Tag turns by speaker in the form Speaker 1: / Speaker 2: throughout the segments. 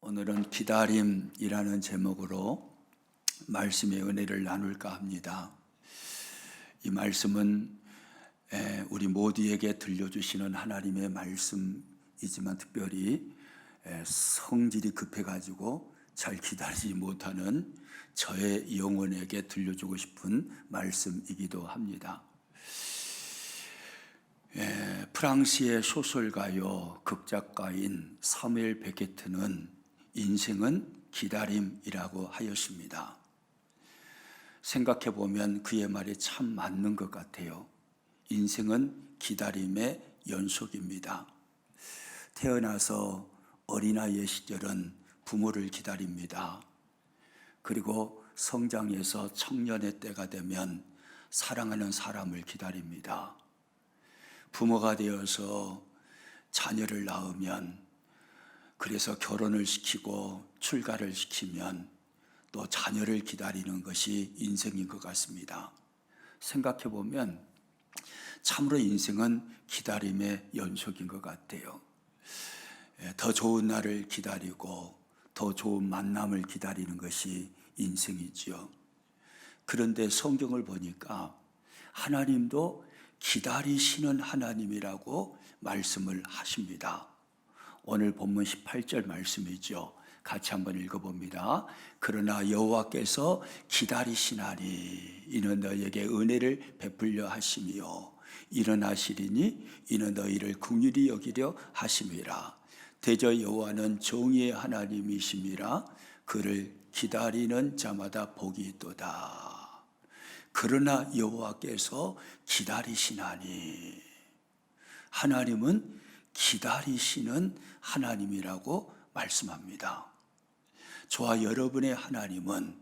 Speaker 1: 오늘은 기다림이라는 제목으로 말씀의 은혜를 나눌까 합니다. 이 말씀은 우리 모두에게 들려주시는 하나님의 말씀이지만 특별히 성질이 급해가지고 잘 기다리지 못하는 저의 영혼에게 들려주고 싶은 말씀이기도 합니다. 프랑스의 소설가요 극작가인 사무엘 베게트는 인생은 기다림이라고 하였습니다. 생각해 보면 그의 말이 참 맞는 것 같아요. 인생은 기다림의 연속입니다. 태어나서 어린아이의 시절은 부모를 기다립니다. 그리고 성장해서 청년의 때가 되면 사랑하는 사람을 기다립니다. 부모가 되어서 자녀를 낳으면, 그래서 결혼을 시키고 출가를 시키면 또 자녀를 기다리는 것이 인생인 것 같습니다. 생각해 보면 참으로 인생은 기다림의 연속인 것 같아요. 더 좋은 날을 기다리고 더 좋은 만남을 기다리는 것이 인생이지요. 그런데 성경을 보니까 하나님도 기다리시는 하나님이라고 말씀을 하십니다. 오늘 본문 18절 말씀이죠. 같이 한번 읽어봅니다. 그러나 여호와께서 기다리시나니 이는 너희에게 은혜를 베풀려 하심이요 일어나시리니 이는 너희를 긍휼히 여기려 하심이라. 대저 여호와는 정의의 하나님이심이라. 그를 기다리는 자마다 복이 있도다. 그러나 여호와께서 기다리시나니, 하나님은 기다리시는 하나님이라고 말씀합니다. 저와 여러분의 하나님은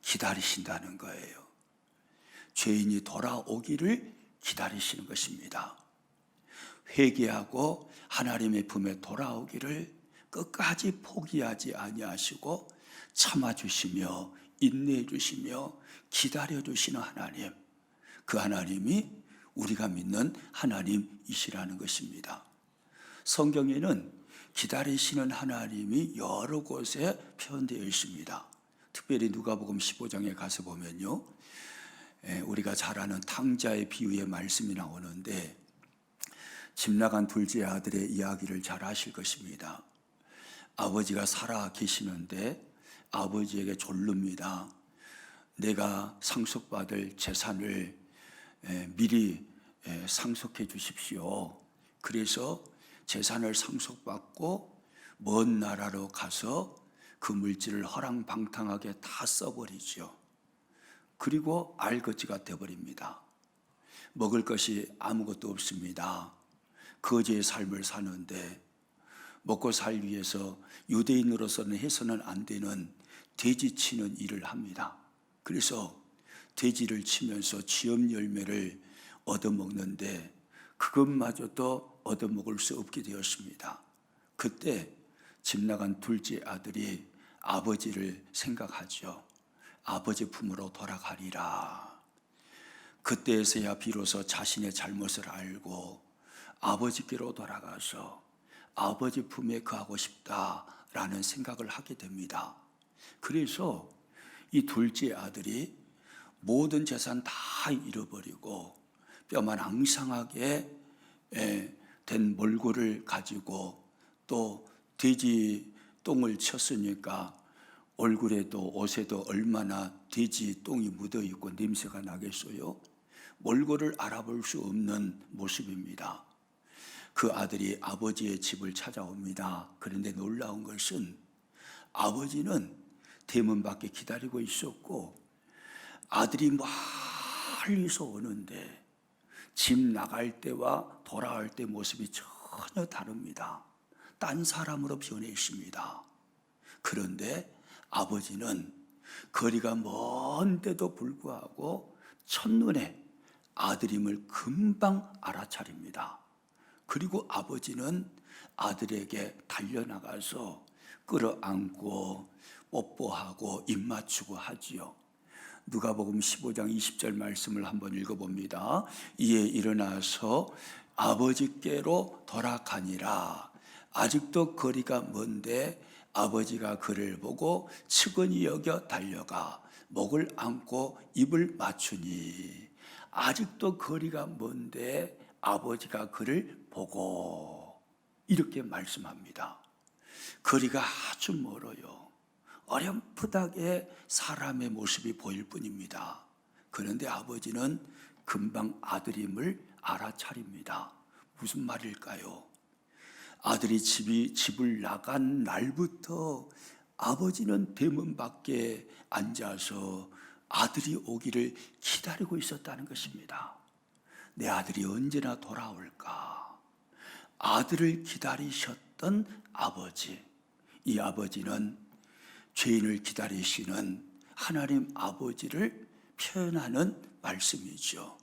Speaker 1: 기다리신다는 거예요. 죄인이 돌아오기를 기다리시는 것입니다. 회개하고 하나님의 품에 돌아오기를 끝까지 포기하지 아니하시고 참아주시며 인내해 주시며 기다려 주시는 하나님, 그 하나님이 우리가 믿는 하나님이시라는 것입니다. 성경에는 기다리시는 하나님이 여러 곳에 표현되어 있습니다. 특별히 누가복음 15장에 가서 보면요, 우리가 잘 아는 탕자의 비유의 말씀이 나오는데 집 나간 둘째 아들의 이야기를 잘 아실 것입니다. 아버지가 살아 계시는데 아버지에게 졸릅니다. 내가 상속받을 재산을 미리 상속해 주십시오. 그래서 재산을 상속받고 먼 나라로 가서 그 물질을 허랑방탕하게 다 써버리죠. 그리고 알거지가 되어버립니다. 먹을 것이 아무것도 없습니다. 거지의 삶을 사는데 먹고 살기 위해서 유대인으로서는 해서는 안 되는 돼지 치는 일을 합니다. 그래서 돼지를 치면서 지엄 열매를 얻어먹는데 그것마저도 얻어먹을 수 없게 되었습니다. 그때 집 나간 둘째 아들이 아버지를 생각하죠. 아버지 품으로 돌아가리라. 그때에서야 비로소 자신의 잘못을 알고 아버지께로 돌아가서 아버지 품에 거하고 싶다라는 생각을 하게 됩니다. 그래서 이 둘째 아들이 모든 재산 다 잃어버리고 뼈만 앙상하게 된 몰골을 가지고 또 돼지 똥을 쳤으니까 얼굴에도 옷에도 얼마나 돼지 똥이 묻어있고 냄새가 나겠어요. 몰골을 알아볼 수 없는 모습입니다. 그 아들이 아버지의 집을 찾아옵니다. 그런데 놀라운 것은 아버지는 대문 밖에 기다리고 있었고 아들이 멀리서 오는데 집 나갈 때와 돌아올 때 모습이 전혀 다릅니다. 딴 사람으로 변해 있습니다. 그런데 아버지는 거리가 먼데도 불구하고 첫눈에 아들임을 금방 알아차립니다. 그리고 아버지는 아들에게 달려나가서 끌어안고 뽀뽀하고 입 맞추고 하지요. 누가복음 15장 20절 말씀을 한번 읽어봅니다. 이에 일어나서 아버지께로 돌아가니라. 아직도 거리가 먼데 아버지가 그를 보고 측은히 여겨 달려가 목을 안고 입을 맞추니 아직도 거리가 먼데 아버지가 그를 보고 이렇게 말씀합니다. 거리가 아주 멀어요. 어렴풋하게 사람의 모습이 보일 뿐입니다. 그런데 아버지는 금방 아들임을 알아차립니다. 무슨 말일까요? 아들이 집을 나간 날부터 아버지는 대문 밖에 앉아서 아들이 오기를 기다리고 있었다는 것입니다. 내 아들이 언제나 돌아올까? 아들을 기다리셨던 아버지. 이 아버지는 죄인을 기다리시는 하나님 아버지를 표현하는 말씀이죠.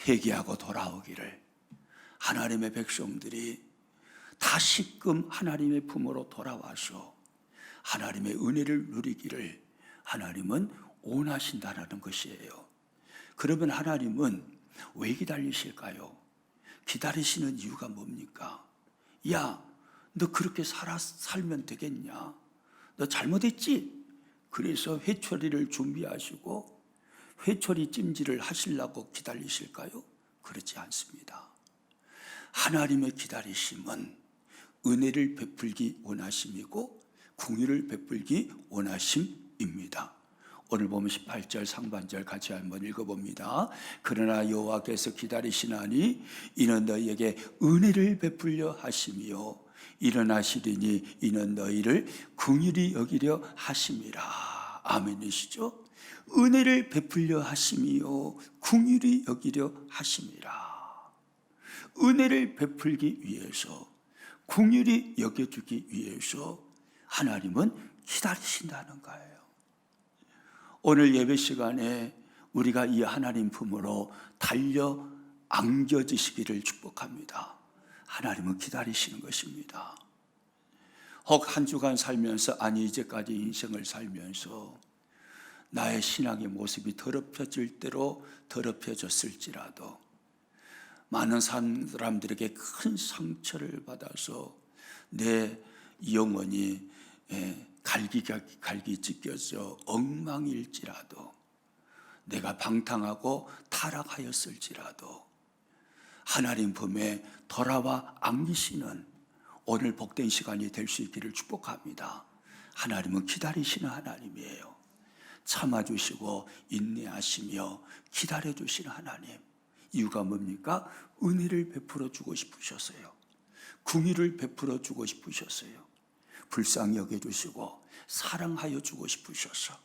Speaker 1: 회개하고 돌아오기를 하나님의 백성들이 다시금 하나님의 품으로 돌아와서 하나님의 은혜를 누리기를 하나님은 원하신다는 것이에요. 그러면 하나님은 왜 기다리실까요? 기다리시는 이유가 뭡니까? 야, 너 그렇게 살면 되겠냐? 너 잘못했지? 그래서 회초리를 준비하시고 회초리 찜질을 하시려고 기다리실까요? 그렇지 않습니다. 하나님의 기다리심은 은혜를 베풀기 원하심이고 궁유를 베풀기 원하심입니다. 오늘 보면 18절 상반절 같이 한번 읽어봅니다. 그러나 여호와께서 기다리시나니 이는 너희에게 은혜를 베풀려 하심이요 일어나시리니 이는 너희를 긍휼히 여기려 하심이라. 아멘이시죠? 은혜를 베풀려 하심이요 긍휼히 여기려 하심이라. 은혜를 베풀기 위해서 긍휼히 여겨주기 위해서 하나님은 기다리신다는 거예요. 오늘 예배 시간에 우리가 이 하나님 품으로 달려 안겨지시기를 축복합니다. 하나님은 기다리시는 것입니다. 혹 한 주간 살면서 아니 이제까지 인생을 살면서 나의 신앙의 모습이 더럽혀질 대로 더럽혀졌을지라도 많은 사람들에게 큰 상처를 받아서 내 영혼이 갈기 찢겨져 엉망일지라도 내가 방탕하고 타락하였을지라도 하나님 품에 돌아와 안기시는 오늘 복된 시간이 될 수 있기를 축복합니다. 하나님은 기다리시는 하나님이에요. 참아주시고 인내하시며 기다려주시는 하나님. 이유가 뭡니까? 은혜를 베풀어 주고 싶으셨어요. 긍휼을 베풀어 주고 싶으셨어요. 불쌍히 여겨주시고 사랑하여 주고 싶으셔서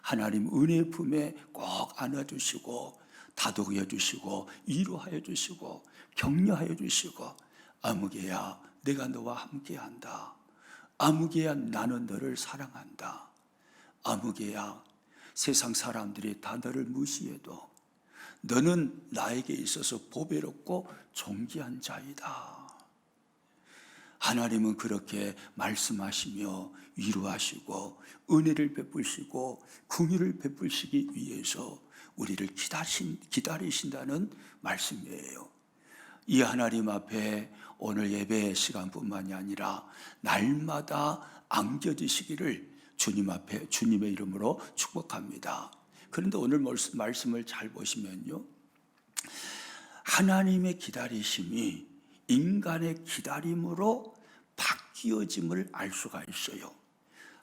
Speaker 1: 하나님 은혜 품에 꼭 안아주시고 다독여 주시고 위로하여 주시고 격려하여 주시고 아무개야 내가 너와 함께한다. 아무개야 나는 너를 사랑한다. 아무개야 세상 사람들이 다 너를 무시해도 너는 나에게 있어서 보배롭고 존귀한 자이다. 하나님은 그렇게 말씀하시며 위로하시고 은혜를 베푸시고 긍휼을 베푸시기 위해서 우리를 기다리신다는 말씀이에요. 이 하나님 앞에 오늘 예배 시간뿐만이 아니라 날마다 안겨지시기를 주님 앞에 주님의 이름으로 축복합니다. 그런데 오늘 말씀을 잘 보시면요, 하나님의 기다리심이 인간의 기다림으로 바뀌어짐을 알 수가 있어요.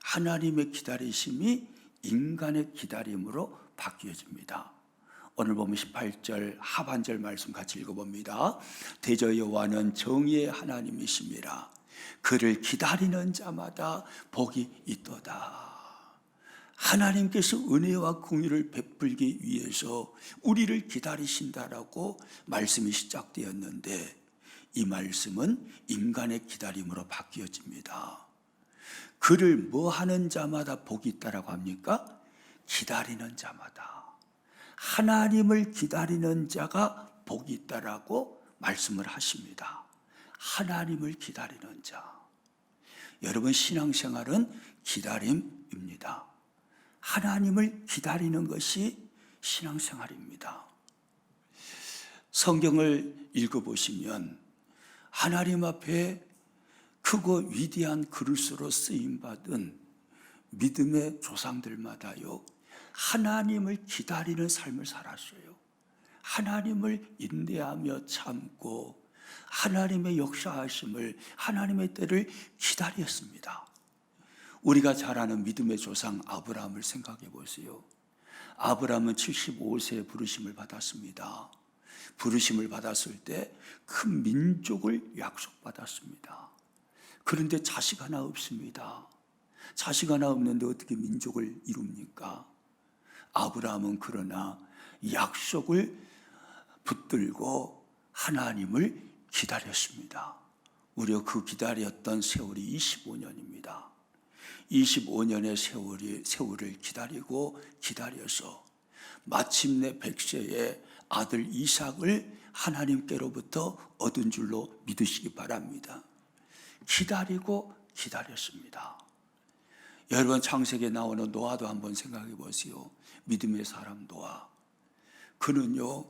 Speaker 1: 하나님의 기다리심이 인간의 기다림으로 바뀌어집니다. 오늘 보면 18절 하반절 말씀 같이 읽어봅니다. 대저 여호와는 정의의 하나님이심이라. 그를 기다리는 자마다 복이 있도다. 하나님께서 은혜와 긍휼을 베풀기 위해서 우리를 기다리신다라고 말씀이 시작되었는데 이 말씀은 인간의 기다림으로 바뀌어집니다. 그를 뭐 하는 자마다 복이 있다라고 합니까? 기다리는 자마다. 하나님을 기다리는 자가 복이 있다라고 말씀을 하십니다. 하나님을 기다리는 자. 여러분 신앙생활은 기다림입니다. 하나님을 기다리는 것이 신앙생활입니다. 성경을 읽어보시면 하나님 앞에 크고 위대한 그릇으로 쓰임받은 믿음의 조상들마다요, 하나님을 기다리는 삶을 살았어요. 하나님을 인내하며 참고 하나님의 역사하심을, 하나님의 때를 기다렸습니다. 우리가 잘 아는 믿음의 조상 아브라함을 생각해 보세요. 아브라함은 75세에 부르심을 받았습니다. 부르심을 받았을 때 큰 민족을 약속받았습니다. 그런데 자식 하나 없습니다. 자식 하나 없는데 어떻게 민족을 이룹니까? 아브라함은 그러나 약속을 붙들고 하나님을 기다렸습니다. 무려 그 기다렸던 세월이 25년입니다. 25년의 세월을 기다리고 기다려서 마침내 100세에 아들 이삭을 하나님께로부터 얻은 줄로 믿으시기 바랍니다. 기다리고 기다렸습니다. 여러분, 창세기에 나오는 노아도 한번 생각해 보세요. 믿음의 사람 노아. 그는요,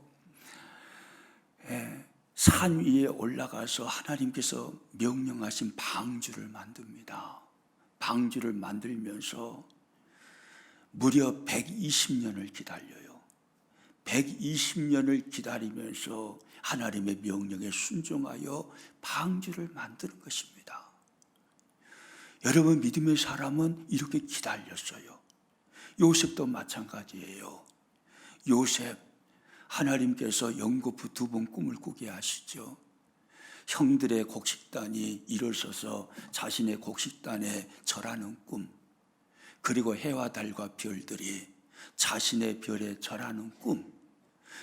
Speaker 1: 산 위에 올라가서 하나님께서 명령하신 방주를 만듭니다. 방주를 만들면서 무려 120년을 기다려요. 120년을 기다리면서 하나님의 명령에 순종하여 방주를 만드는 것입니다. 여러분, 믿음의 사람은 이렇게 기다렸어요. 요셉도 마찬가지예요. 요셉, 하나님께서 연거푸 2번 꿈을 꾸게 하시죠. 형들의 곡식단이 일어서서 자신의 곡식단에 절하는 꿈, 그리고 해와 달과 별들이 자신의 별에 절하는 꿈,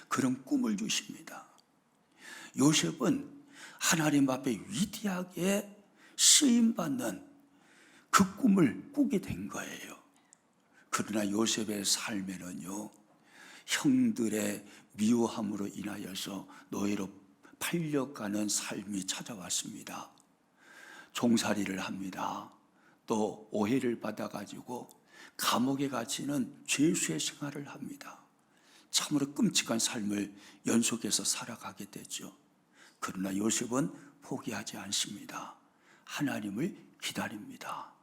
Speaker 1: 그런 꿈을 주십니다. 요셉은 하나님 앞에 위대하게 쓰임받는 그 꿈을 꾸게 된 거예요. 그러나 요셉의 삶에는요, 형들의 미워함으로 인하여서 노예로 팔려가는 삶이 찾아왔습니다. 종살이를 합니다. 또 오해를 받아가지고 감옥에 갇히는 죄수의 생활을 합니다. 참으로 끔찍한 삶을 연속해서 살아가게 되죠. 그러나 요셉은 포기하지 않습니다. 하나님을 기다립니다.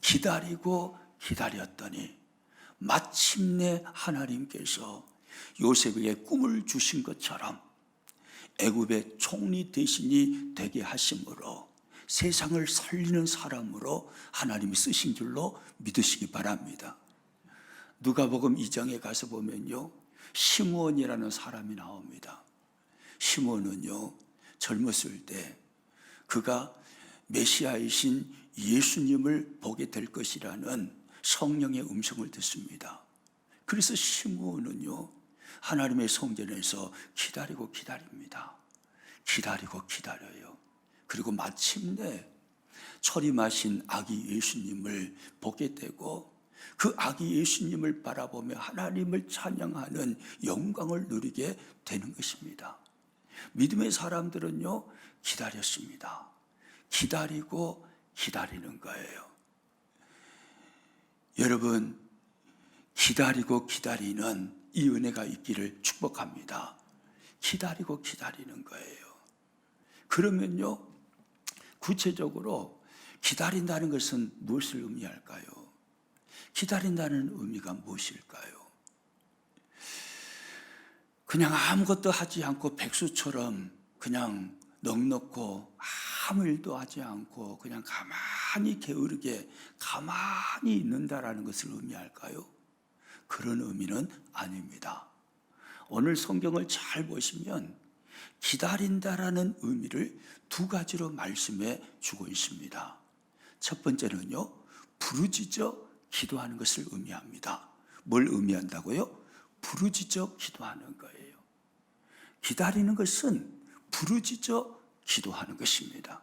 Speaker 1: 기다리고 기다렸더니 마침내 하나님께서 요셉에게 꿈을 주신 것처럼 애굽의 총리 대신이 되게 하심으로 세상을 살리는 사람으로 하나님이 쓰신 줄로 믿으시기 바랍니다. 누가복음 2장에 가서 보면요, 시므온이라는 사람이 나옵니다. 시므온은요, 젊었을 때 그가 메시아이신 예수님을 보게 될 것이라는 성령의 음성을 듣습니다. 그래서 시므온은요, 하나님의 성전에서 기다리고 기다립니다. 기다리고 기다려요. 그리고 마침내 초림하신 아기 예수님을 보게 되고 그 아기 예수님을 바라보며 하나님을 찬양하는 영광을 누리게 되는 것입니다. 믿음의 사람들은요, 기다렸습니다. 기다리고 기다리는 거예요. 여러분, 기다리고 기다리는 이 은혜가 있기를 축복합니다. 기다리고 기다리는 거예요. 그러면요, 구체적으로 기다린다는 것은 무엇을 의미할까요? 기다린다는 의미가 무엇일까요? 그냥 아무것도 하지 않고 백수처럼 그냥 넋놓고 아무 일도 하지 않고 그냥 가만히 게으르게 가만히 있는다라는 것을 의미할까요? 그런 의미는 아닙니다. 오늘 성경을 잘 보시면 기다린다라는 의미를 2가지로 말씀해 주고 있습니다. 첫 번째는요, 부르짖어 기도하는 것을 의미합니다. 뭘 의미한다고요? 부르짖어 기도하는 거예요. 기다리는 것은 부르짖어 기도하는 것입니다.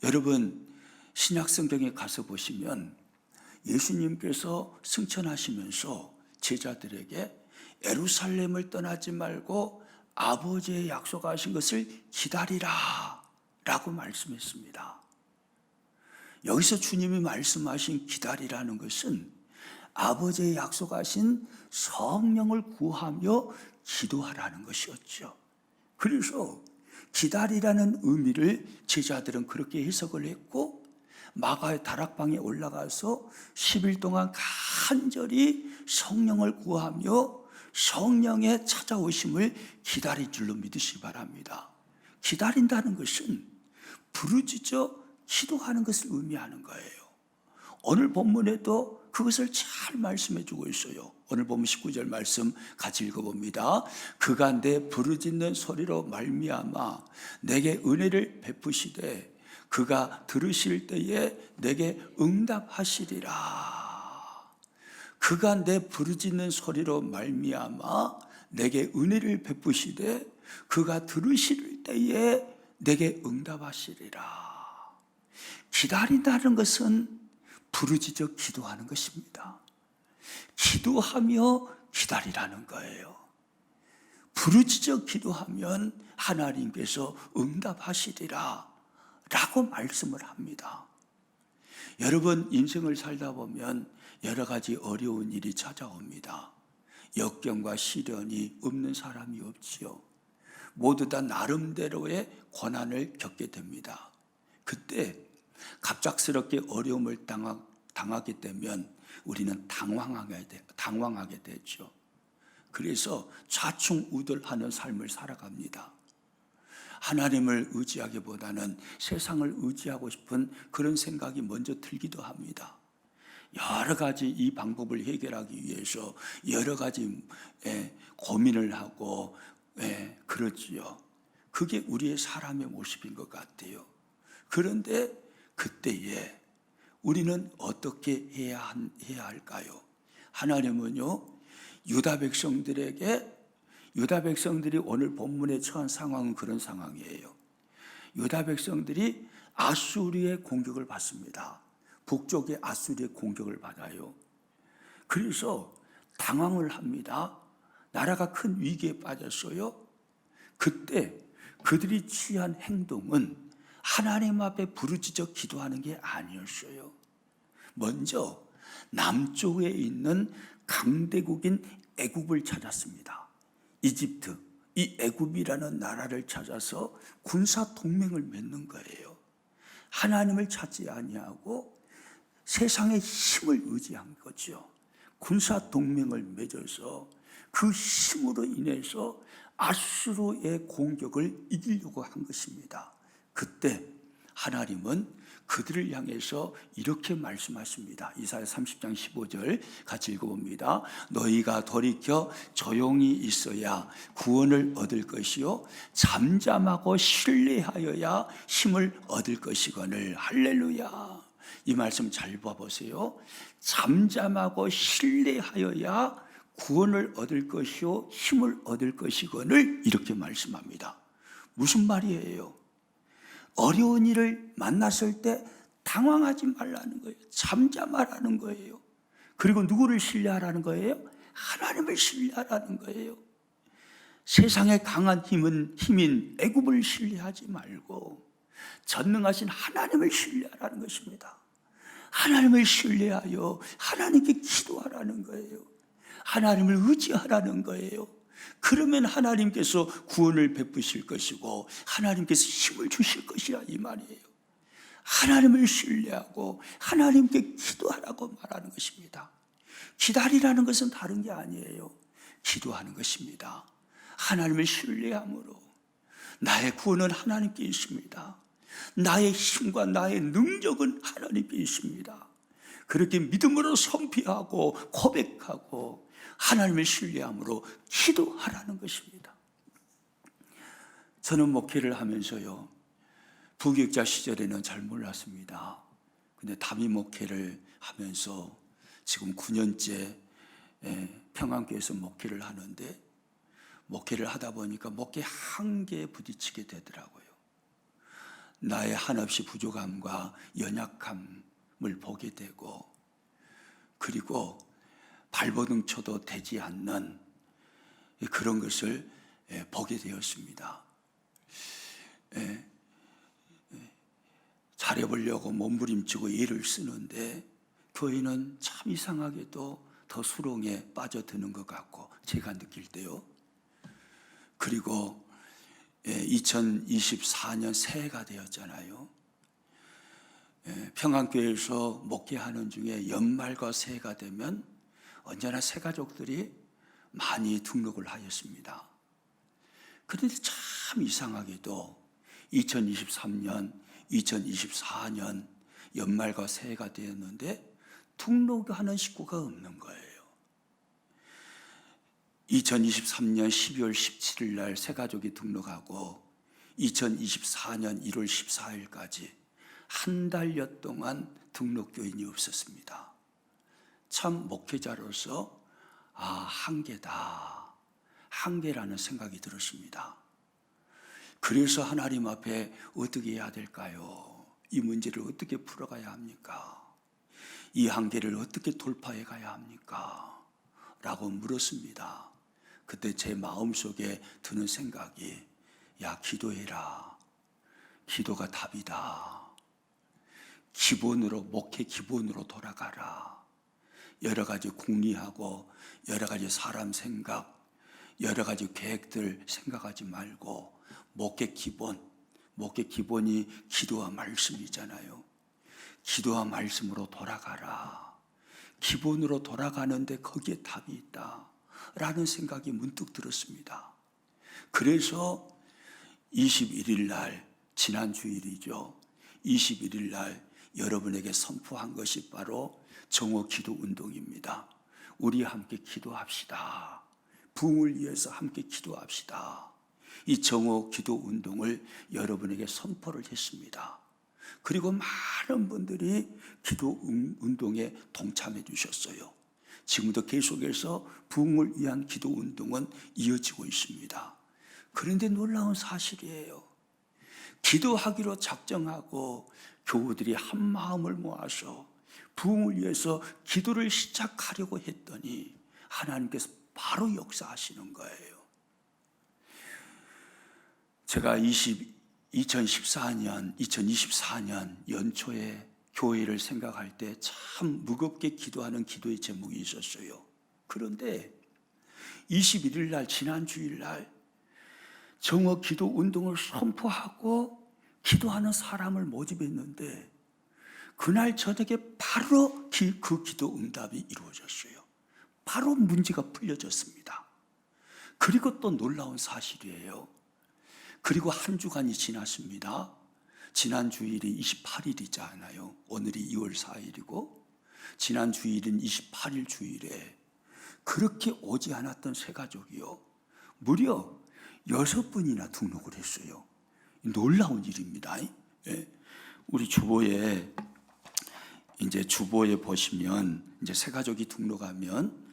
Speaker 1: 여러분, 신약성경에 가서 보시면 예수님께서 승천하시면서 제자들에게 예루살렘을 떠나지 말고 아버지의 약속하신 것을 기다리라 라고 말씀했습니다. 여기서 주님이 말씀하신 기다리라는 것은 아버지의 약속하신 성령을 구하며 기도하라는 것이었죠. 그래서 기다리라는 의미를 제자들은 그렇게 해석을 했고, 마가의 다락방에 올라가서 10일 동안 간절히 성령을 구하며 성령의 찾아오심을 기다린 줄로 믿으시기 바랍니다. 기다린다는 것은 부르짖어 기도하는 것을 의미하는 거예요. 오늘 본문에도 그것을 잘 말씀해 주고 있어요. 오늘 본문 19절 말씀 같이 읽어봅니다. 그가 내 부르짖는 소리로 말미암아 내게 은혜를 베푸시되 그가 들으실 때에 내게 응답하시리라. 그가 내 부르짖는 소리로 말미암아 내게 은혜를 베푸시되 그가 들으실 때에 내게 응답하시리라. 기다린다는 것은 부르짖어 기도하는 것입니다. 기도하며 기다리라는 거예요. 부르짖어 기도하면 하나님께서 응답하시리라 라고 말씀을 합니다. 여러분, 인생을 살다 보면 여러 가지 어려운 일이 찾아옵니다. 역경과 시련이 없는 사람이 없지요. 모두 다 나름대로의 고난을 겪게 됩니다. 그때 갑작스럽게 어려움을 당하게 되면 우리는 당황하게 되죠. 그래서 좌충우돌하는 삶을 살아갑니다. 하나님을 의지하기보다는 세상을 의지하고 싶은 그런 생각이 먼저 들기도 합니다. 여러 가지 이 방법을 해결하기 위해서 여러 가지 고민을 하고 그렇지요. 그게 우리의 사람의 모습인 것 같아요. 그런데 그때에 우리는 어떻게 해야 할까요? 하나님은요, 유다 백성들이 오늘 본문에 처한 상황은 그런 상황이에요. 유다 백성들이 아수리의 공격을 받습니다. 북쪽의 아수리의 공격을 받아요. 그래서 당황을 합니다. 나라가 큰 위기에 빠졌어요. 그때 그들이 취한 행동은 하나님 앞에 부르짖어 기도하는 게 아니었어요. 먼저 남쪽에 있는 강대국인 애굽을 찾았습니다. 이집트, 이 애굽이라는 나라를 찾아서 군사 동맹을 맺는 거예요. 하나님을 찾지 아니하고 세상의 힘을 의지한 거죠. 군사 동맹을 맺어서 그 힘으로 인해서 아수르의 공격을 이기려고 한 것입니다. 그때 하나님은 그들을 향해서 이렇게 말씀하십니다. 이사야 30장 15절 같이 읽어봅니다. 너희가 돌이켜 조용히 있어야 구원을 얻을 것이요 잠잠하고 신뢰하여야 힘을 얻을 것이거늘. 할렐루야. 이 말씀 잘 봐보세요. 잠잠하고 신뢰하여야 구원을 얻을 것이요 힘을 얻을 것이거늘, 이렇게 말씀합니다. 무슨 말이에요? 어려운 일을 만났을 때 당황하지 말라는 거예요. 잠잠하라는 거예요. 그리고 누구를 신뢰하라는 거예요? 하나님을 신뢰하라는 거예요. 세상의 강한 힘인 애굽을 신뢰하지 말고 전능하신 하나님을 신뢰하라는 것입니다. 하나님을 신뢰하여 하나님께 기도하라는 거예요. 하나님을 의지하라는 거예요. 그러면 하나님께서 구원을 베푸실 것이고 하나님께서 힘을 주실 것이라, 이 말이에요. 하나님을 신뢰하고 하나님께 기도하라고 말하는 것입니다. 기다리라는 것은 다른 게 아니에요. 기도하는 것입니다. 하나님을 신뢰함으로 나의 구원은 하나님께 있습니다. 나의 힘과 나의 능력은 하나님께 있습니다. 그렇게 믿음으로 선포하고 고백하고 하나님을 신뢰함으로 기도하라는 것입니다. 저는 목회를 하면서요, 부교육자 시절에는 잘 몰랐습니다. 근데 담임 목회를 하면서 지금 9년째 평안교회에서 목회를 하는데, 목회를 하다 보니까 목회 한계에 부딪히게 되더라고요. 나의 한없이 부족함과 연약함을 보게 되고, 그리고 발버둥 쳐도 되지 않는 그런 것을 보게 되었습니다. 잘해보려고 몸부림치고 애를 쓰는데 교회는 참 이상하게도 더 수렁에 빠져드는 것 같고, 제가 느낄 때요. 그리고 2024년 새해가 되었잖아요. 평안교회에서 목회하는 중에 연말과 새해가 되면 언제나 새가족들이 많이 등록을 하였습니다. 그런데 참 이상하게도 2023년, 2024년 연말과 새해가 되었는데 등록하는 식구가 없는 거예요. 2023년 12월 17일 날 새가족이 등록하고 2024년 1월 14일까지 한 달여 동안 등록교인이 없었습니다. 참 목회자로서 한계다, 한계라는 생각이 들었습니다. 그래서 하나님 앞에 어떻게 해야 될까요? 이 문제를 어떻게 풀어가야 합니까? 이 한계를 어떻게 돌파해 가야 합니까? 라고 물었습니다. 그때 제 마음속에 드는 생각이 기도해라. 기도가 답이다. 기본으로, 목회 기본으로 돌아가라. 여러 가지 궁리하고 여러 가지 사람 생각, 여러 가지 계획들 생각하지 말고 목회 기본이 기도와 말씀이잖아요. 기도와 말씀으로 돌아가라. 기본으로 돌아가는데 거기에 답이 있다 라는 생각이 문득 들었습니다. 그래서 21일 날, 지난 주일이죠. 21일 날 여러분에게 선포한 것이 바로 정오 기도 운동입니다. 우리 함께 기도합시다. 부흥을 위해서 함께 기도합시다. 이 정오 기도 운동을 여러분에게 선포를 했습니다. 그리고 많은 분들이 기도 운동에 동참해 주셨어요. 지금도 계속해서 부흥을 위한 기도 운동은 이어지고 있습니다. 그런데 놀라운 사실이에요. 기도하기로 작정하고 교우들이 한 마음을 모아서 부흥을 위해서 기도를 시작하려고 했더니 하나님께서 바로 역사하시는 거예요. 제가 2024년 연초에 교회를 생각할 때 참 무겁게 기도하는 기도의 제목이 있었어요. 그런데 21일 날, 지난 주일 날 정오 기도 운동을 선포하고 기도하는 사람을 모집했는데 그날 저녁에 바로 그 기도 응답이 이루어졌어요. 바로 문제가 풀려졌습니다. 그리고 또 놀라운 사실이에요. 그리고 한 주간이 지났습니다. 지난 주일이 28일이잖아요. 오늘이 2월 4일이고 지난 주일은 28일 주일에 그렇게 오지 않았던 새가족이요. 무려 6분이나 등록을 했어요. 놀라운 일입니다. 우리 주보에 보시면 새가족이 등록하면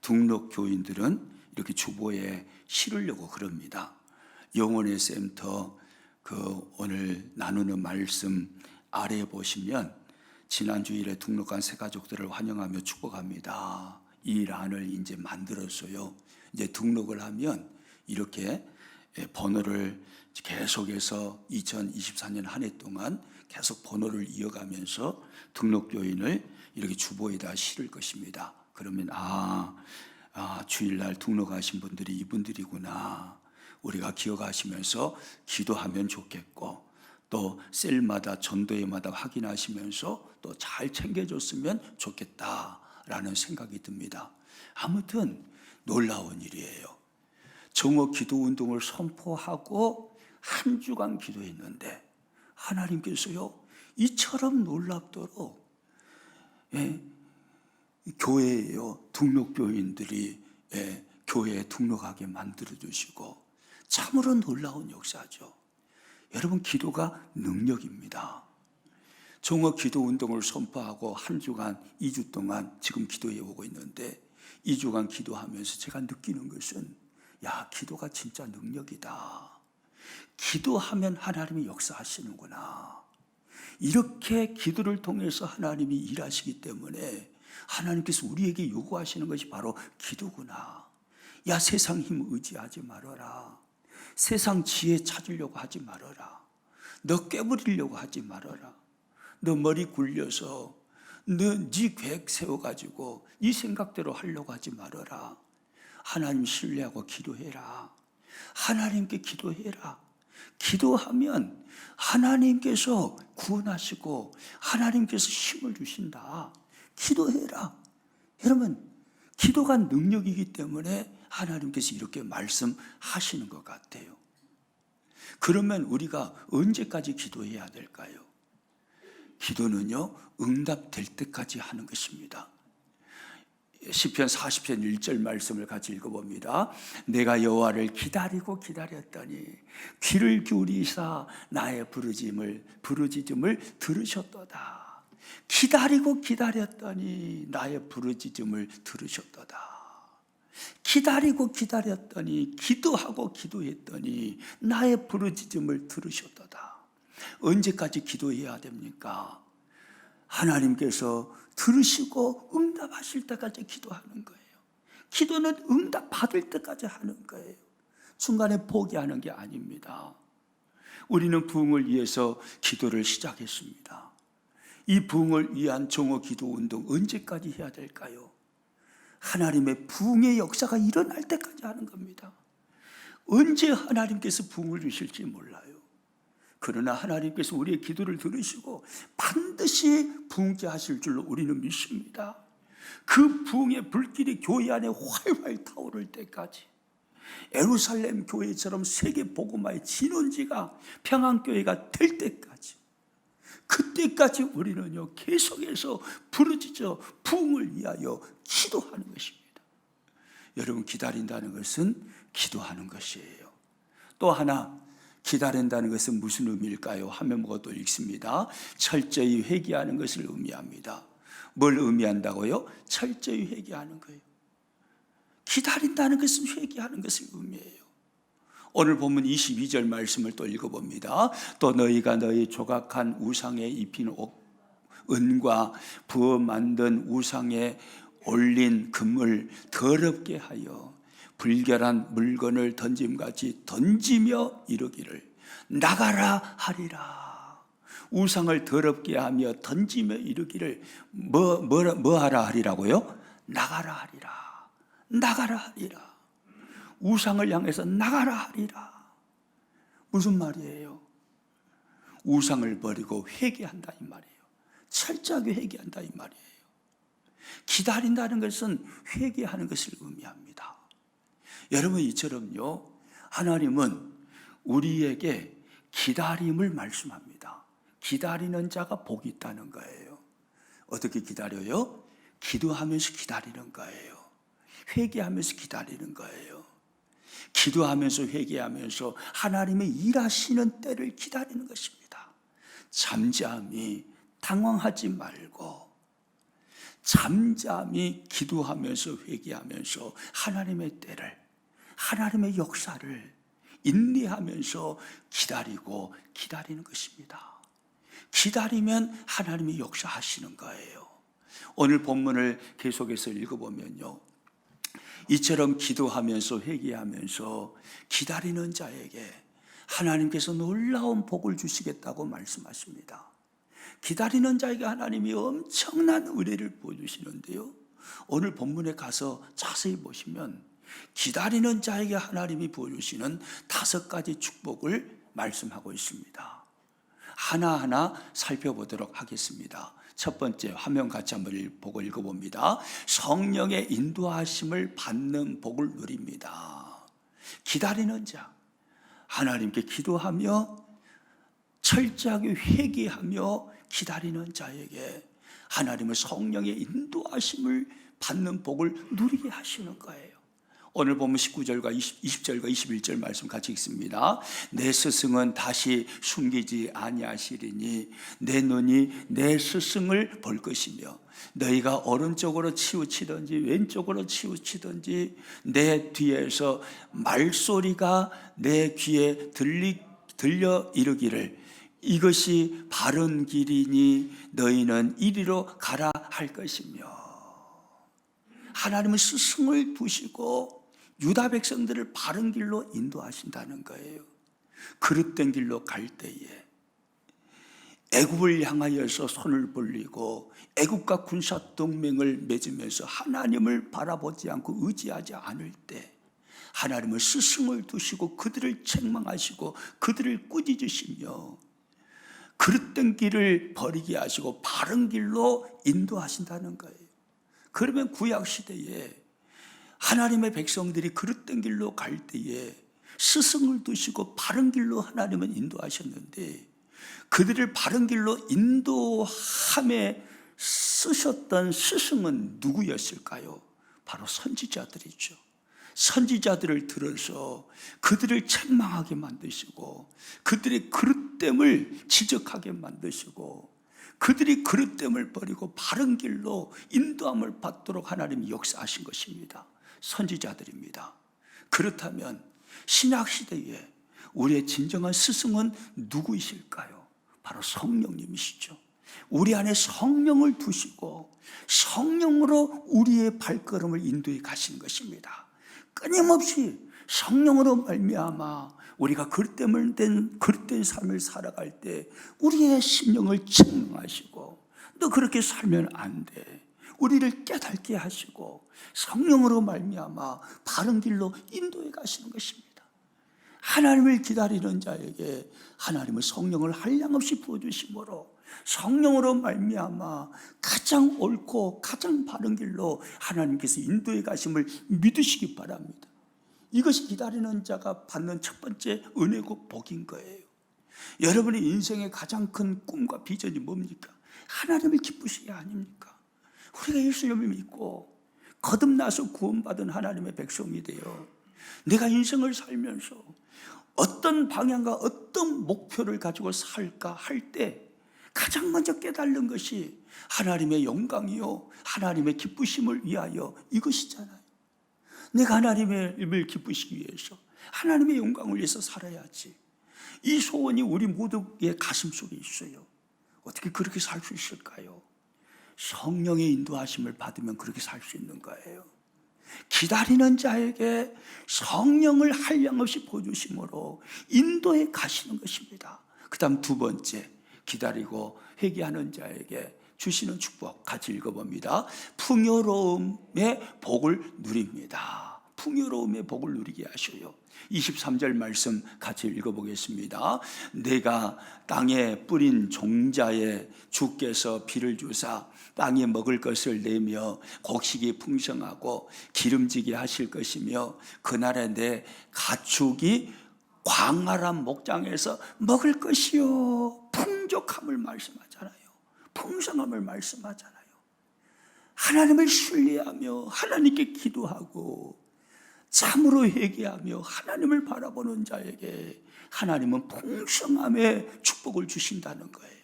Speaker 1: 등록 교인들은 이렇게 주보에 실으려고 그럽니다. 영혼의 센터 오늘 나누는 말씀 아래에 보시면 지난 주일에 등록한 새가족들을 환영하며 축복합니다. 이 란을 만들었어요. 등록을 하면 이렇게 번호를 계속해서 2024년 한 해 동안 계속 번호를 이어가면서 등록교인을 이렇게 주보에다 실을 것입니다. 그러면 주일날 등록하신 분들이 이분들이구나. 우리가 기억하시면서 기도하면 좋겠고 또 셀마다 전도회마다 확인하시면서 또 잘 챙겨줬으면 좋겠다라는 생각이 듭니다. 아무튼 놀라운 일이에요. 정오 기도 운동을 선포하고 한 주간 기도했는데 하나님께서요 이처럼 놀랍도록 교회에요 등록교인들이 교회에 등록하게 만들어 주시고 참으로 놀라운 역사죠. 여러분 기도가 능력입니다. 정오 기도 운동을 선포하고 한 주간 2주 동안 지금 기도해 오고 있는데 2주간 기도하면서 제가 느끼는 것은 기도가 진짜 능력이다. 기도하면 하나님이 역사하시는구나. 이렇게 기도를 통해서 하나님이 일하시기 때문에 하나님께서 우리에게 요구하시는 것이 바로 기도구나. 세상 힘 의지하지 말아라. 세상 지혜 찾으려고 하지 말아라. 너 깨부리려고 하지 말아라. 너 머리 굴려서 네 계획 세워가지고 네 생각대로 하려고 하지 말아라. 하나님 신뢰하고 기도해라. 하나님께 기도해라. 기도하면 하나님께서 구원하시고 하나님께서 힘을 주신다. 기도해라. 여러분, 기도가 능력이기 때문에 하나님께서 이렇게 말씀하시는 것 같아요. 그러면 우리가 언제까지 기도해야 될까요? 기도는요, 응답될 때까지 하는 것입니다. 시편 40편 1절 말씀을 같이 읽어봅니다. 내가 여호와를 기다리고 기다렸더니 귀를 기울이사 나의 부르짖음을 들으셨도다. 기다리고 기다렸더니 나의 부르짖음을 들으셨도다. 기다리고 기다렸더니 기도하고 기도했더니 나의 부르짖음을 들으셨도다. 언제까지 기도해야 됩니까? 하나님께서 들으시고 응답하실 때까지 기도하는 거예요. 기도는 응답 받을 때까지 하는 거예요. 중간에 포기하는 게 아닙니다. 우리는 부흥을 위해서 기도를 시작했습니다. 이 부흥을 위한 종호 기도 운동 언제까지 해야 될까요? 하나님의 부흥의 역사가 일어날 때까지 하는 겁니다. 언제 하나님께서 부흥을 주실지 몰라요. 그러나 하나님께서 우리의 기도를 들으시고 반드시 부흥케 하실 줄로 우리는 믿습니다. 그 부흥의 불길이 교회 안에 활활 타오를 때까지, 예루살렘 교회처럼 세계 복음화의 진원지가 평안교회가 될 때까지, 그때까지 우리는요 계속해서 부르짖어 부흥을 위하여 기도하는 것입니다. 여러분, 기다린다는 것은 기도하는 것이에요. 또 하나, 기다린다는 것은 무슨 의미일까요? 화면보고도 읽습니다. 철저히 회개하는 것을 의미합니다. 뭘 의미한다고요? 철저히 회개하는 거예요. 기다린다는 것은 회개하는 것을 의미해요. 오늘 본문 22절 말씀을 또 읽어봅니다. 또 너희가 너희 조각한 우상에 입힌 은과 부어 만든 우상에 올린 금을 더럽게 하여 불결한 물건을 던짐같이 던지며 이르기를 나가라 하리라. 우상을 더럽게 하며 던지며 이르기를 뭐 하라 하리라고요? 나가라 하리라. 나가라 하리라. 우상을 향해서 나가라 하리라. 무슨 말이에요? 우상을 버리고 회개한다 이 말이에요. 철저하게 회개한다 이 말이에요. 기다린다는 것은 회개하는 것을 의미합니다. 여러분, 이처럼요, 하나님은 우리에게 기다림을 말씀합니다. 기다리는 자가 복이 있다는 거예요. 어떻게 기다려요? 기도하면서 기다리는 거예요. 회개하면서 기다리는 거예요. 기도하면서 회개하면서 하나님의 일하시는 때를 기다리는 것입니다. 잠잠히 당황하지 말고 잠잠히 기도하면서 회개하면서 하나님의 때를, 하나님의 역사를 인내하면서 기다리는 것입니다. 기다리면 하나님이 역사하시는 거예요. 오늘 본문을 계속해서 읽어보면요, 이처럼 기도하면서 회개하면서 기다리는 자에게 하나님께서 놀라운 복을 주시겠다고 말씀하십니다. 기다리는 자에게 하나님이 엄청난 은혜를 보여주시는데요, 오늘 본문에 가서 자세히 보시면 기다리는 자에게 하나님이 보여주시는 5가지 축복을 말씀하고 있습니다. 하나하나 살펴보도록 하겠습니다. 첫 번째, 화면 같이 한번 보고 읽어봅니다. 성령의 인도하심을 받는 복을 누립니다. 기다리는 자, 하나님께 기도하며 철저하게 회개하며 기다리는 자에게 하나님의 성령의 인도하심을 받는 복을 누리게 하시는 거예요. 오늘 보면 19절과 20절과 21절 말씀 같이 읽습니다. 내 스승은 다시 숨기지 아니하시리니 내 눈이 내 스승을 볼 것이며 너희가 오른쪽으로 치우치든지 왼쪽으로 치우치든지 내 뒤에서 말소리가 내 귀에 들려 이르기를 이것이 바른 길이니 너희는 이리로 가라 할 것이며, 하나님은 스승을 두시고 유다 백성들을 바른 길로 인도하신다는 거예요. 그릇된 길로 갈 때에 애굽을 향하여서 손을 벌리고 애굽과 군사 동맹을 맺으면서 하나님을 바라보지 않고 의지하지 않을 때 하나님은 스승을 두시고 그들을 책망하시고 그들을 꾸짖으시며 그릇된 길을 버리게 하시고 바른 길로 인도하신다는 거예요. 그러면 구약시대에 하나님의 백성들이 그릇된 길로 갈 때에 스승을 두시고 바른 길로 하나님은 인도하셨는데, 그들을 바른 길로 인도함에 쓰셨던 스승은 누구였을까요? 바로 선지자들이죠. 선지자들을 들어서 그들을 책망하게 만드시고 그들의 그릇됨을 지적하게 만드시고 그들이 그릇됨을 버리고 바른 길로 인도함을 받도록 하나님이 역사하신 것입니다. 선지자들입니다. 그렇다면 신약시대에 우리의 진정한 스승은 누구이실까요? 바로 성령님이시죠. 우리 안에 성령을 두시고 성령으로 우리의 발걸음을 인도해 가시는 것입니다. 끊임없이 성령으로 말미암아 우리가 그릇된 삶을 살아갈 때 우리의 심령을 책망하시고 너 그렇게 살면 안 돼, 우리를 깨닫게 하시고 성령으로 말미암아 바른 길로 인도해 가시는 것입니다. 하나님을 기다리는 자에게 하나님은 성령을 한량없이 부어주심으로 성령으로 말미암아 가장 옳고 가장 바른 길로 하나님께서 인도해 가심을 믿으시기 바랍니다. 이것이 기다리는 자가 받는 첫 번째 은혜고 복인 거예요. 여러분의 인생의 가장 큰 꿈과 비전이 뭡니까? 하나님을 기쁘시게 아닙니까? 우리가 예수님을 믿고 거듭나서 구원받은 하나님의 백성이 되어 내가 인생을 살면서 어떤 방향과 어떤 목표를 가지고 살까 할 때 가장 먼저 깨달는 것이 하나님의 영광이요 하나님의 기쁘심을 위하여 이것이잖아요. 내가 하나님을 기쁘시기 위해서 하나님의 영광을 위해서 살아야지. 이 소원이 우리 모두의 가슴 속에 있어요. 어떻게 그렇게 살 수 있을까요? 성령의 인도하심을 받으면 그렇게 살 수 있는 거예요. 기다리는 자에게 성령을 한량없이 부어주심으로 인도해 가시는 것입니다. 그 다음 두 번째, 기다리고 회개하는 자에게 주시는 축복 같이 읽어봅니다. 풍요로움의 복을 누립니다. 풍요로움의 복을 누리게 하셔요. 23절 말씀 같이 읽어보겠습니다. 내가 땅에 뿌린 종자에 주께서 비를 주사 땅에 먹을 것을 내며 곡식이 풍성하고 기름지게 하실 것이며 그날에 내 가축이 광활한 목장에서 먹을 것이요. 풍족함을 말씀하잖아요. 풍성함을 말씀하잖아요. 하나님을 신뢰하며 하나님께 기도하고 참으로 회개하며 하나님을 바라보는 자에게 하나님은 풍성함의 축복을 주신다는 거예요.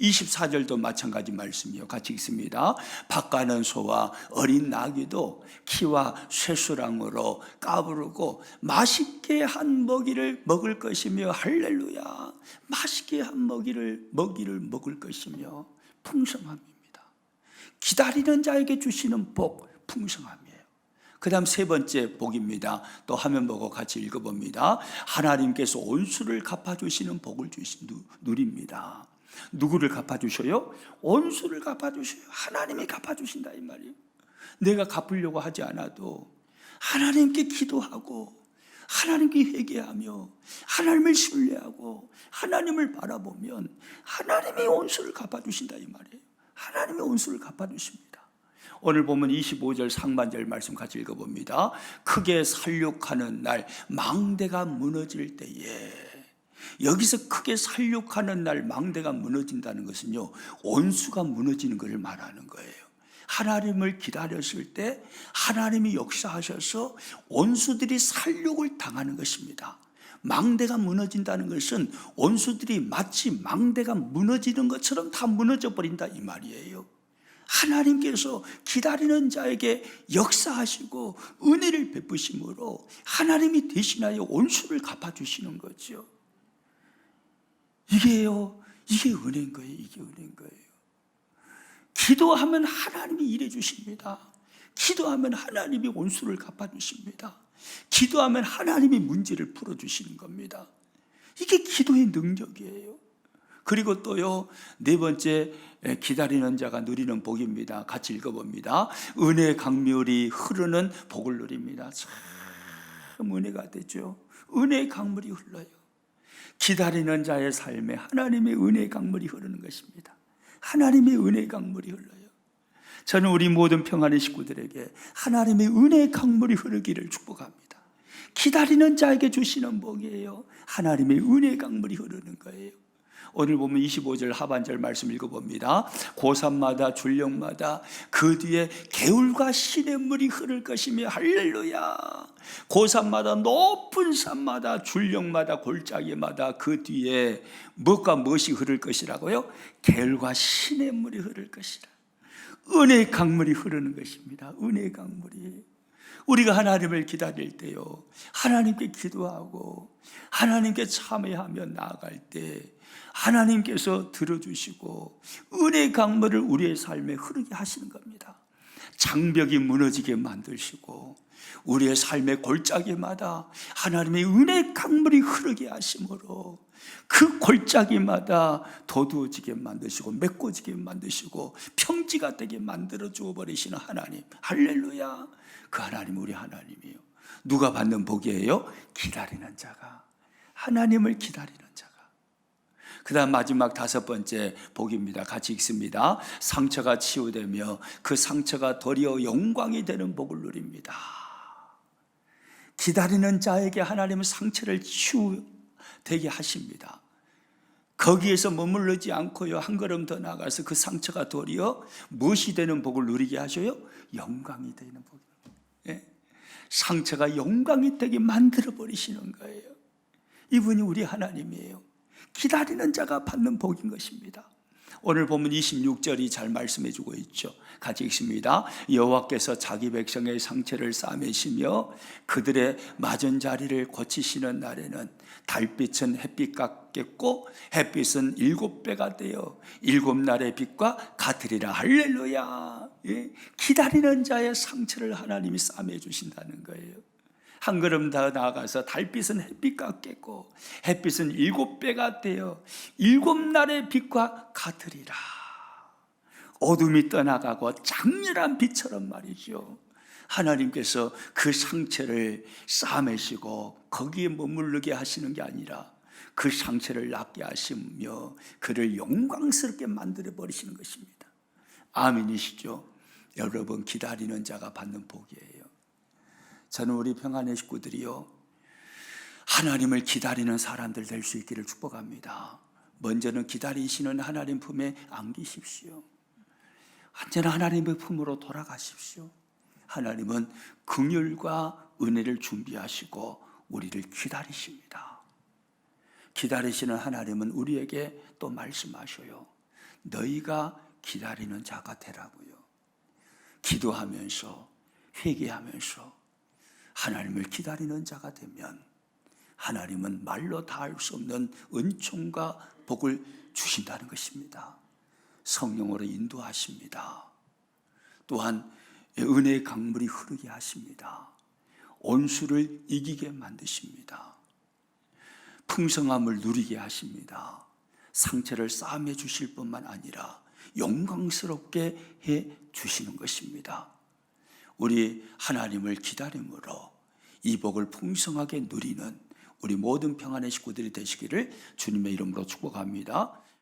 Speaker 1: 24절도 마찬가지 말씀이요. 같이 읽습니다. 밭가는 소와 어린 나귀도 키와 쇠수랑으로 까부르고 맛있게 한 먹이를 먹을 것이며 할렐루야, 맛있게 한 먹이를 먹을 것이며 풍성함입니다. 기다리는 자에게 주시는 복, 풍성함이에요. 그 다음 세 번째 복입니다. 또 화면 보고 같이 읽어봅니다. 하나님께서 온수를 갚아주시는 복을 누립니다. 누구를 갚아주셔요? 온수를 갚아주셔요. 하나님이 갚아주신다 이 말이에요. 내가 갚으려고 하지 않아도 하나님께 기도하고 하나님께 회개하며 하나님을 신뢰하고 하나님을 바라보면 하나님이 온수를 갚아주신다 이 말이에요. 하나님이 온수를 갚아주십니다. 오늘 보면 25절 상반절 말씀 같이 읽어봅니다. 크게 살육하는 날 망대가 무너질 때에, 여기서 크게 살육하는 날 망대가 무너진다는 것은요 온수가 무너지는 것을 말하는 거예요. 하나님을 기다렸을 때 하나님이 역사하셔서 온수들이 살육을 당하는 것입니다. 망대가 무너진다는 것은 온수들이 마치 망대가 무너지는 것처럼 다 무너져 버린다 이 말이에요. 하나님께서 기다리는 자에게 역사하시고 은혜를 베푸심으로 하나님이 대신하여 온수를 갚아주시는 거죠. 이게 은혜인 거예요. 이게 은혜인 거예요. 기도하면 하나님이 일해 주십니다. 기도하면 하나님이 온수를 갚아주십니다. 기도하면 하나님이 문제를 풀어주시는 겁니다. 이게 기도의 능력이에요. 그리고 또요, 네 번째, 기다리는 자가 누리는 복입니다. 같이 읽어봅니다. 은혜 강물이 흐르는 복을 누립니다. 참 은혜가 되죠. 은혜의 강물이 흘러요. 기다리는 자의 삶에 하나님의 은혜의 강물이 흐르는 것입니다. 하나님의 은혜의 강물이 흘러요. 저는 우리 모든 평안의 식구들에게 하나님의 은혜의 강물이 흐르기를 축복합니다. 기다리는 자에게 주시는 복이에요. 하나님의 은혜의 강물이 흐르는 거예요. 오늘 보면 25절 하반절 말씀 읽어봅니다. 고3마다 줄령마다 그 뒤에 개울과 시냇물이 흐를 것이며 할렐루야. 고3마다 높은 산마다 줄령마다 골짜기마다 그 뒤에 무엇과 무엇이 흐를 것이라고요? 개울과 시냇물이 흐를 것이라. 은혜의 강물이 흐르는 것입니다. 은혜의 강물이. 우리가 하나님을 기다릴 때요, 하나님께 기도하고 하나님께 참회하며 나아갈 때 하나님께서 들어주시고 은혜의 강물을 우리의 삶에 흐르게 하시는 겁니다. 장벽이 무너지게 만드시고 우리의 삶의 골짜기마다 하나님의 은혜의 강물이 흐르게 하심으로 그 골짜기마다 도두어지게 만드시고 메꿔지게 만드시고 평지가 되게 만들어 주어 버리시는 하나님, 할렐루야. 그 하나님 우리 하나님이에요. 누가 받는 복이에요? 기다리는 자가, 하나님을 기다리는 자가. 그 다음 마지막 5번째 복입니다. 같이 읽습니다. 상처가 치유되며 그 상처가 도리어 영광이 되는 복을 누립니다. 기다리는 자에게 하나님은 상처를 치유되게 하십니다. 거기에서 머무르지 않고요, 한 걸음 더 나가서 그 상처가 도리어 무엇이 되는 복을 누리게 하셔요? 영광이 되는 복입니다. 예? 상처가 영광이 되게 만들어 버리시는 거예요. 이분이 우리 하나님이에요. 기다리는 자가 받는 복인 것입니다. 오늘 보면 26절이 잘 말씀해 주고 있죠. 같이 읽습니다. 여호와께서 자기 백성의 상처를 싸매시며 그들의 맞은 자리를 고치시는 날에는 달빛은 햇빛 같겠고 햇빛은 7배가 되어 7날의 빛과 같으리라. 할렐루야. 예? 기다리는 자의 상처를 하나님이 싸매 주신다는 거예요. 한 걸음 더 나아가서 달빛은 햇빛 같겠고 햇빛은 7배가 되어 7날의 빛과 같으리라. 어둠이 떠나가고 장렬한 빛처럼 말이죠. 하나님께서 그 상처를 싸매시고 거기에 머무르게 하시는 게 아니라 그 상처를 낫게 하시며 그를 영광스럽게 만들어 버리시는 것입니다. 아멘이시죠? 여러분, 기다리는 자가 받는 복이에요. 저는 우리 평안의 식구들이요, 하나님을 기다리는 사람들 될 수 있기를 축복합니다. 먼저는 기다리시는 하나님 품에 안기십시오. 언제나 하나님의 품으로 돌아가십시오. 하나님은 긍휼과 은혜를 준비하시고 우리를 기다리십니다. 기다리시는 하나님은 우리에게 또 말씀하셔요. 너희가 기다리는 자가 되라고요. 기도하면서 회개하면서 하나님을 기다리는 자가 되면 하나님은 말로 다 할 수 없는 은총과 복을 주신다는 것입니다. 성령으로 인도하십니다. 또한 은혜의 강물이 흐르게 하십니다. 온수를 이기게 만드십니다. 풍성함을 누리게 하십니다. 상처를 싸매 주실 뿐만 아니라 영광스럽게 해 주시는 것입니다. 우리 하나님을 기다림으로 이 복을 풍성하게 누리는 우리 모든 평안의 식구들이 되시기를 주님의 이름으로 축복합니다.